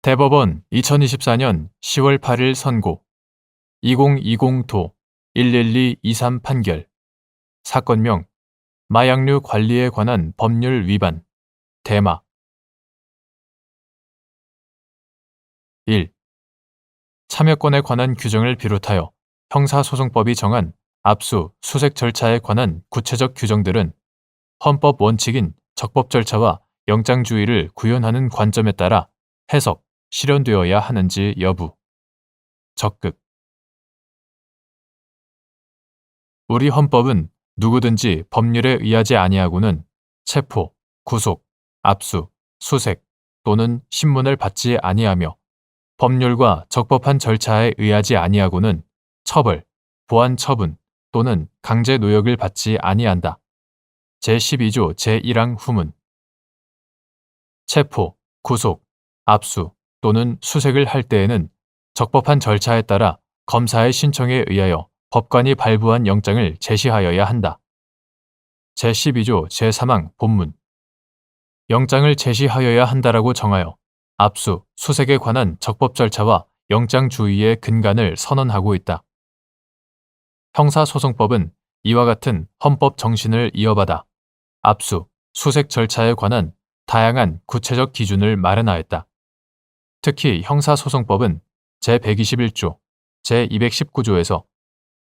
대법원 2024년 10월 8일 선고 2020도 11223 판결 사건명 마약류 관리에 관한 법률 위반 대마 1. 참여권에 관한 규정을 비롯하여 형사소송법이 정한 압수, 수색 절차에 관한 구체적 규정들은 헌법 원칙인 적법 절차와 영장주의를 구현하는 관점에 따라 해석, 실현되어야 하는지 여부. 적극. 우리 헌법은 누구든지 법률에 의하지 아니하고는 체포, 구속, 압수, 수색 또는 신문을 받지 아니하며 법률과 적법한 절차에 의하지 아니하고는 처벌, 보안 처분 또는 강제 노역을 받지 아니한다. 제12조 제1항 후문. 체포, 구속, 압수 또는 수색을 할 때에는 적법한 절차에 따라 검사의 신청에 의하여 법관이 발부한 영장을 제시하여야 한다. 제12조 제3항 본문. 영장을 제시하여야 한다라고 정하여 압수, 수색에 관한 적법 절차와 영장주의의 근간을 선언하고 있다. 형사소송법은 이와 같은 헌법 정신을 이어받아 압수, 수색 절차에 관한 다양한 구체적 기준을 마련하였다. 특히 형사소송법은 제121조, 제219조에서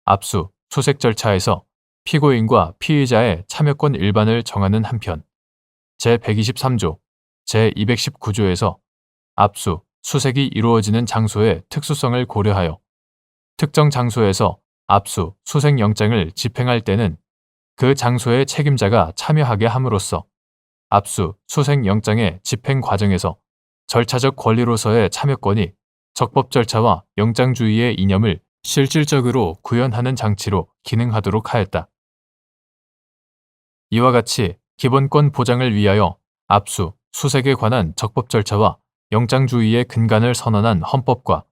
압수, 수색 절차에서 피고인과 피의자의 참여권 일반을 정하는 한편 제123조, 제219조에서 압수, 수색이 이루어지는 장소의 특수성을 고려하여 특정 장소에서 압수, 수색 영장을 집행할 때는 그 장소의 책임자가 참여하게 함으로써 압수, 수색 영장의 집행 과정에서 절차적 권리로서의 참여권이 적법 절차와 영장주의의 이념을 실질적으로 구현하는 장치로 기능하도록 하였다. 이와 같이 기본권 보장을 위하여 압수, 수색에 관한 적법 절차와 영장주의의 근간을 선언한 헌법과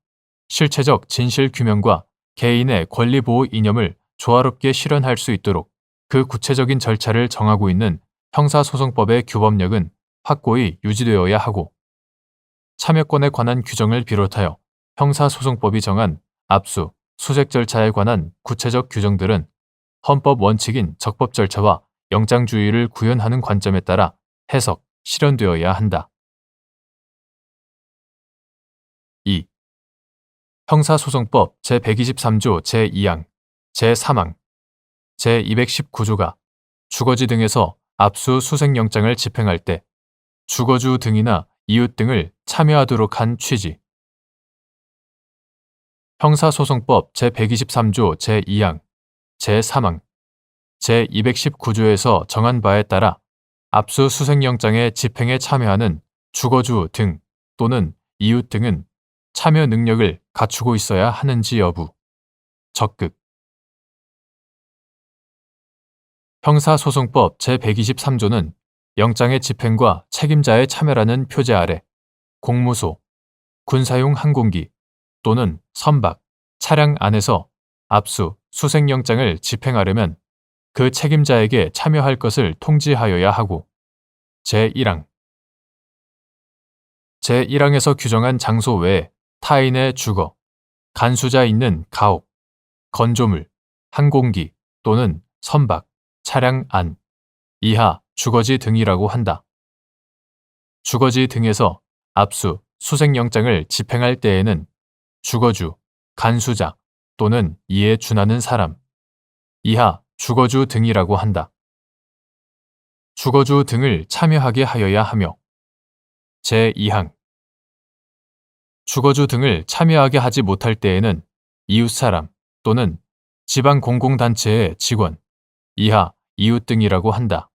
실체적 진실규명과 개인의 권리보호 이념을 조화롭게 실현할 수 있도록 그 구체적인 절차를 정하고 있는 형사소송법의 규범력은 확고히 유지되어야 하고 참여권에 관한 규정을 비롯하여 형사소송법이 정한 압수, 수색 절차에 관한 구체적 규정들은 헌법 원칙인 적법 절차와 영장주의를 구현하는 관점에 따라 해석, 실현되어야 한다. 2. 형사소송법 제123조 제2항, 제3항, 제219조가 주거지 등에서 압수, 수색영장을 집행할 때 주거주 등이나 이웃 등을 참여하도록 한 취지. 형사소송법 제123조 제2항, 제3항, 제219조에서 정한 바에 따라 압수, 수색영장의 집행에 참여하는 주거주 등 또는 이웃 등은 참여 능력을 갖추고 있어야 하는지 여부. 적극. 형사소송법 제123조는 영장의 집행과 책임자의 참여라는 표제 아래 공무소, 군사용 항공기 또는 선박, 차량 안에서 압수, 수색영장을 집행하려면 그 책임자에게 참여할 것을 통지하여야 하고 제1항. 제1항에서 규정한 장소 외에 타인의 주거, 간수자 있는 가옥, 건조물, 항공기 또는 선박, 차량 안, 이하 주거지 등이라고 한다. 주거지 등에서 압수, 수색영장을 집행할 때에는 주거주, 간수자 또는 이에 준하는 사람, 이하 주거주 등이라고 한다. 주거주 등을 참여하게 하여야 하며 제2항. 주거주 등을 참여하게 하지 못할 때에는 이웃사람 또는 지방공공단체의 직원, 이하 이웃 등이라고 한다.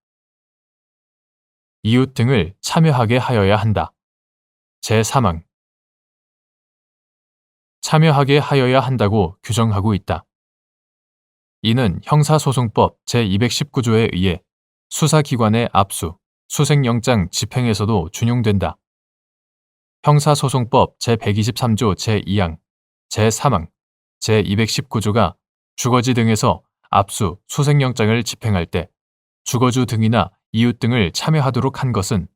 이웃 등을 참여하게 하여야 한다. 제3항. 참여하게 하여야 한다고 규정하고 있다. 이는 형사소송법 제219조에 의해 수사기관의 압수, 수색영장 집행에서도 준용된다. 형사소송법 제123조 제2항, 제3항, 제219조가 주거지 등에서 압수, 수색영장을 집행할 때 주거주 등이나 이웃 등을 참여하도록 한 것은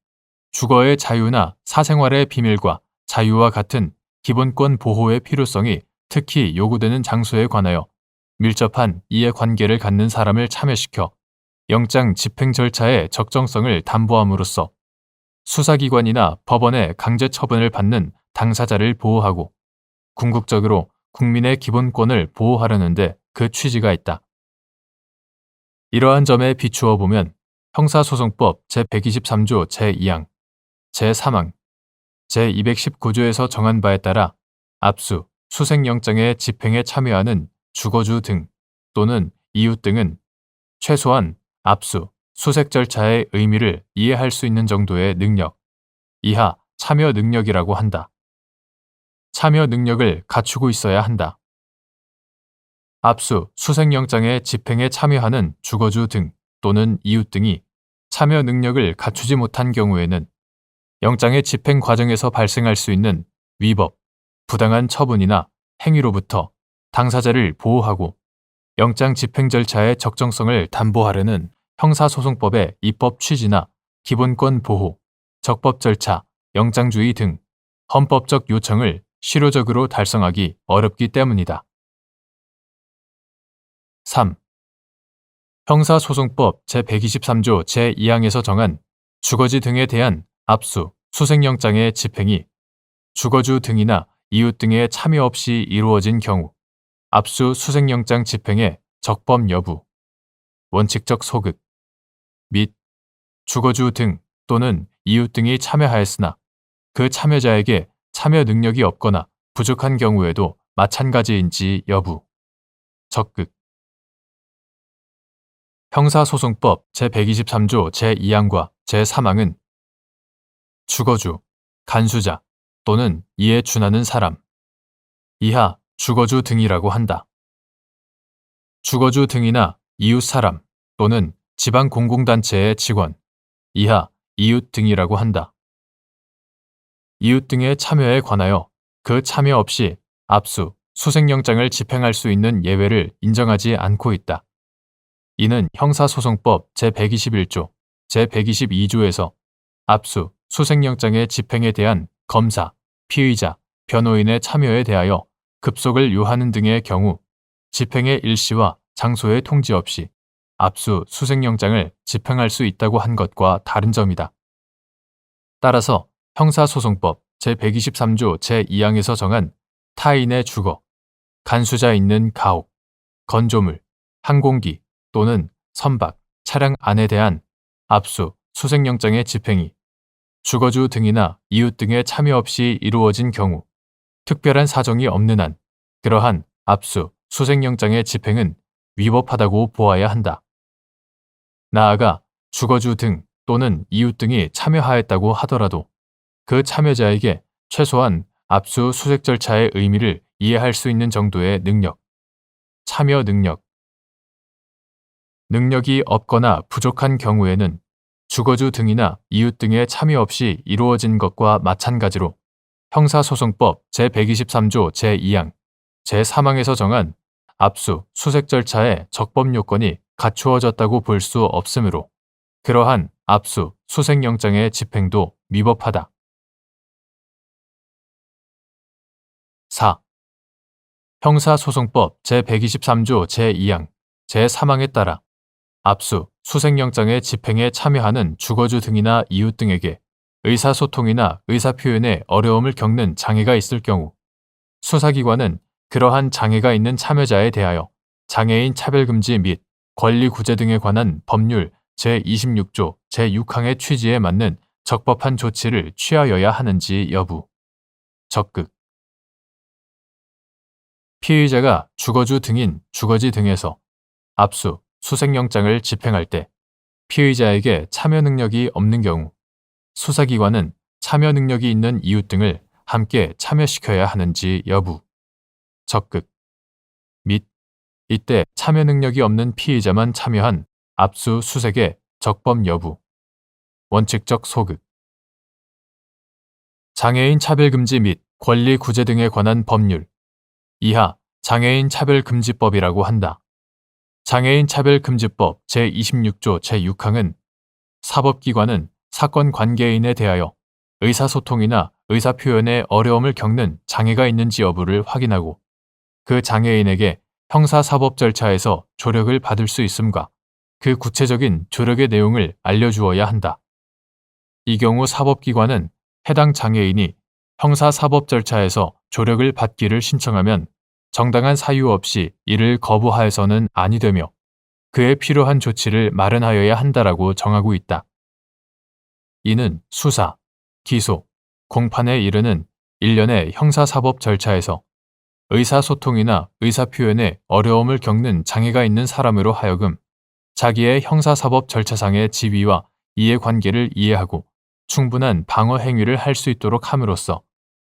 주거의 자유나 사생활의 비밀과 자유와 같은 기본권 보호의 필요성이 특히 요구되는 장소에 관하여 밀접한 이해관계를 갖는 사람을 참여시켜 영장 집행 절차의 적정성을 담보함으로써 수사기관이나 법원의 강제 처분을 받는 당사자를 보호하고 궁극적으로 국민의 기본권을 보호하려는데 그 취지가 있다. 이러한 점에 비추어 보면 형사소송법 제123조 제2항, 제3항, 제219조에서 정한 바에 따라 압수, 수색영장의 집행에 참여하는 주거주 등 또는 이웃 등은 최소한 압수, 수색 절차의 의미를 이해할 수 있는 정도의 능력, 이하 참여 능력이라고 한다. 참여 능력을 갖추고 있어야 한다. 압수, 수색영장의 집행에 참여하는 주거주 등 또는 이웃 등이 참여 능력을 갖추지 못한 경우에는 영장의 집행 과정에서 발생할 수 있는 위법, 부당한 처분이나 행위로부터 당사자를 보호하고 영장 집행 절차의 적정성을 담보하려는 형사소송법의 입법 취지나 기본권 보호, 적법 절차, 영장주의 등 헌법적 요청을 실효적으로 달성하기 어렵기 때문이다. 3. 형사소송법 제123조 제2항에서 정한 주거지 등에 대한 압수, 수색영장의 집행이 주거주 등이나 이웃 등의 참여 없이 이루어진 경우 압수, 수색영장 집행의 적법 여부, 원칙적 소극 및 주거주 등 또는 이웃 등이 참여하였으나 그 참여자에게 참여 능력이 없거나 부족한 경우에도 마찬가지인지 여부, 적극. 형사소송법 제123조 제2항과 제3항은 주거주, 간수자 또는 이에 준하는 사람, 이하 주거주 등이라고 한다. 주거주 등이나 이웃 사람 또는 지방공공단체의 직원, 이하 이웃 등이라고 한다. 이웃 등의 참여에 관하여 그 참여 없이 압수, 수색영장을 집행할 수 있는 예외를 인정하지 않고 있다. 이는 형사소송법 제121조, 제122조에서 압수, 수색영장의 집행에 대한 검사, 피의자, 변호인의 참여에 대하여 급속을 요하는 등의 경우 집행의 일시와 장소의 통지 없이 압수, 수색영장을 집행할 수 있다고 한 것과 다른 점이다. 따라서 형사소송법 제123조 제2항에서 정한 타인의 주거, 간수자 있는 가옥, 건조물, 항공기 또는 선박, 차량 안에 대한 압수, 수색영장의 집행이 주거주 등이나 이웃 등의 참여 없이 이루어진 경우 특별한 사정이 없는 한 그러한 압수, 수색영장의 집행은 위법하다고 보아야 한다. 나아가 주거주 등 또는 이웃 등이 참여하였다고 하더라도 그 참여자에게 최소한 압수, 수색 절차의 의미를 이해할 수 있는 정도의 능력, 참여 능력이 없거나 부족한 경우에는 주거주 등이나 이웃 등의 참여 없이 이루어진 것과 마찬가지로 형사소송법 제123조 제2항, 제3항에서 정한 압수, 수색 절차의 적법 요건이 갖추어졌다고 볼 수 없으므로 그러한 압수, 수색영장의 집행도 위법하다. 4. 형사소송법 제123조 제2항, 제3항에 따라 압수, 수색영장의 집행에 참여하는 주거주 등이나 이웃 등에게 의사소통이나 의사표현에 어려움을 겪는 장애가 있을 경우 수사기관은 그러한 장애가 있는 참여자에 대하여 장애인 차별금지 및 권리구제 등에 관한 법률 제26조 제6항의 취지에 맞는 적법한 조치를 취하여야 하는지 여부, 적극. 피의자가 주거주 등인 주거지 등에서 압수, 수색영장을 집행할 때 피의자에게 참여 능력이 없는 경우 수사기관은 참여 능력이 있는 이웃 등을 함께 참여시켜야 하는지 여부, 적극. 및 이때 참여 능력이 없는 피의자만 참여한 압수, 수색의 적법 여부, 원칙적 소극. 장애인 차별금지 및 권리구제 등에 관한 법률, 이하 장애인 차별금지법이라고 한다. 장애인 차별금지법 제26조 제6항은 사법기관은 사건 관계인에 대하여 의사소통이나 의사표현에 어려움을 겪는 장애가 있는지 여부를 확인하고 그 장애인에게 형사사법 절차에서 조력을 받을 수 있음과 그 구체적인 조력의 내용을 알려주어야 한다. 이 경우 사법기관은 해당 장애인이 형사사법 절차에서 조력을 받기를 신청하면 정당한 사유 없이 이를 거부하여서는 아니 되며 그에 필요한 조치를 마련하여야 한다라고 정하고 있다. 이는 수사, 기소, 공판에 이르는 일련의 형사사법 절차에서 의사소통이나 의사표현에 어려움을 겪는 장애가 있는 사람으로 하여금 자기의 형사사법 절차상의 지위와 이해관계를 이해하고 충분한 방어 행위를 할 수 있도록 함으로써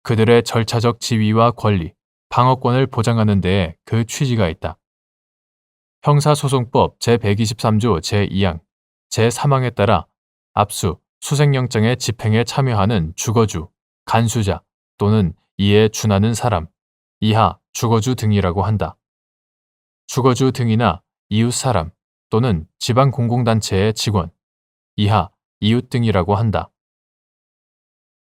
그들의 절차적 지위와 권리, 방어권을 보장하는 데에 그 취지가 있다. 형사소송법 제123조 제2항, 제3항에 따라 압수, 수색영장의 집행에 참여하는 주거주, 간수자 또는 이에 준하는 사람, 이하 주거주 등이라고 한다. 주거주 등이나 이웃 사람 또는 지방공공단체의 직원, 이하 이웃 등이라고 한다.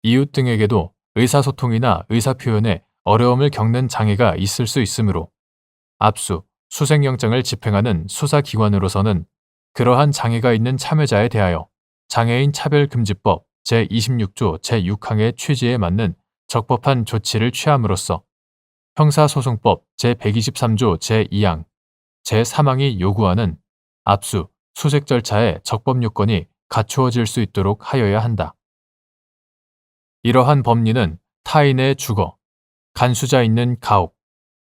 이웃 등에게도 의사소통이나 의사표현에 어려움을 겪는 장애가 있을 수 있으므로 압수, 수색영장을 집행하는 수사기관으로서는 그러한 장애가 있는 참여자에 대하여 장애인 차별금지법 제26조 제6항의 취지에 맞는 적법한 조치를 취함으로써 형사소송법 제123조 제2항, 제3항이 요구하는 압수, 수색 절차의 적법 요건이 갖추어질 수 있도록 하여야 한다. 이러한 법리는 타인의 주거, 간수자 있는 가옥,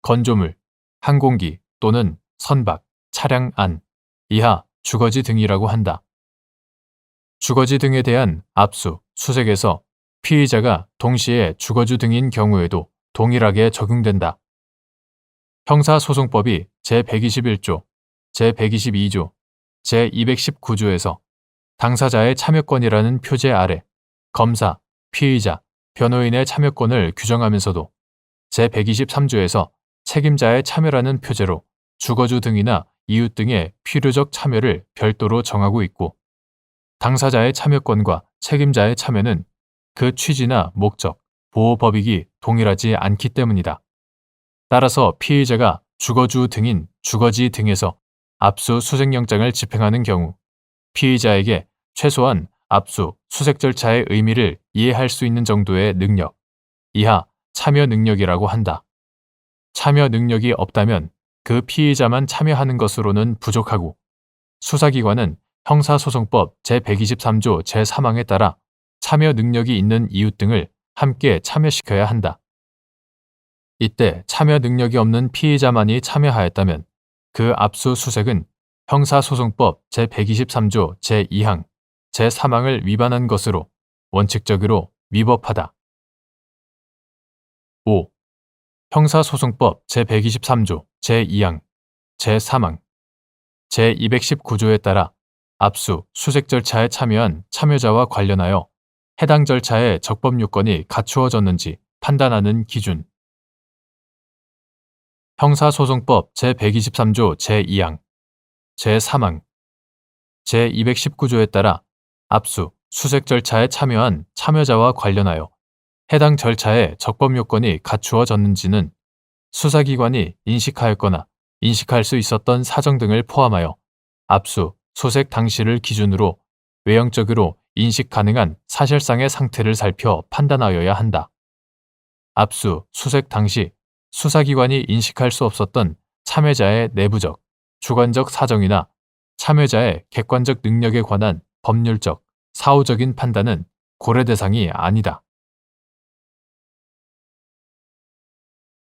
건조물, 항공기 또는 선박, 차량 안, 이하 주거지 등이라고 한다. 주거지 등에 대한 압수, 수색에서 피의자가 동시에 주거주 등인 경우에도 동일하게 적용된다. 형사소송법이 제121조, 제122조, 제219조에서 당사자의 참여권이라는 표제 아래 검사, 피의자, 변호인의 참여권을 규정하면서도 제123조에서 책임자의 참여라는 표제로 주거주 등이나 이웃 등의 필요적 참여를 별도로 정하고 있고 당사자의 참여권과 책임자의 참여는 그 취지나 목적, 보호법익이 동일하지 않기 때문이다. 따라서 피의자가 주거주 등인 주거지 등에서 압수 수색영장을 집행하는 경우 피의자에게 최소한 압수, 수색 절차의 의미를 이해할 수 있는 정도의 능력, 이하 참여 능력이라고 한다. 참여 능력이 없다면 그 피의자만 참여하는 것으로는 부족하고 수사기관은 형사소송법 제123조 제3항에 따라 참여 능력이 있는 이웃 등을 함께 참여시켜야 한다. 이때 참여 능력이 없는 피의자만이 참여하였다면 그 압수수색은 형사소송법 제123조 제2항, 제3항을 위반한 것으로 원칙적으로 위법하다. 5. 형사소송법 제123조 제2항, 제3항, 제219조에 따라 압수, 수색 절차에 참여한 참여자와 관련하여 해당 절차의 적법 요건이 갖추어졌는지 판단하는 기준. 형사소송법 제123조 제2항, 제3항, 제219조에 따라 압수, 수색 절차에 참여한 참여자와 관련하여 해당 절차의 적법 요건이 갖추어졌는지는 수사기관이 인식하였거나 인식할 수 있었던 사정 등을 포함하여 압수, 수색 당시를 기준으로 외형적으로 인식 가능한 사실상의 상태를 살펴 판단하여야 한다. 압수, 수색 당시 수사기관이 인식할 수 없었던 참여자의 내부적, 주관적 사정이나 참여자의 객관적 능력에 관한 법률적, 사후적인 판단은 고려 대상이 아니다.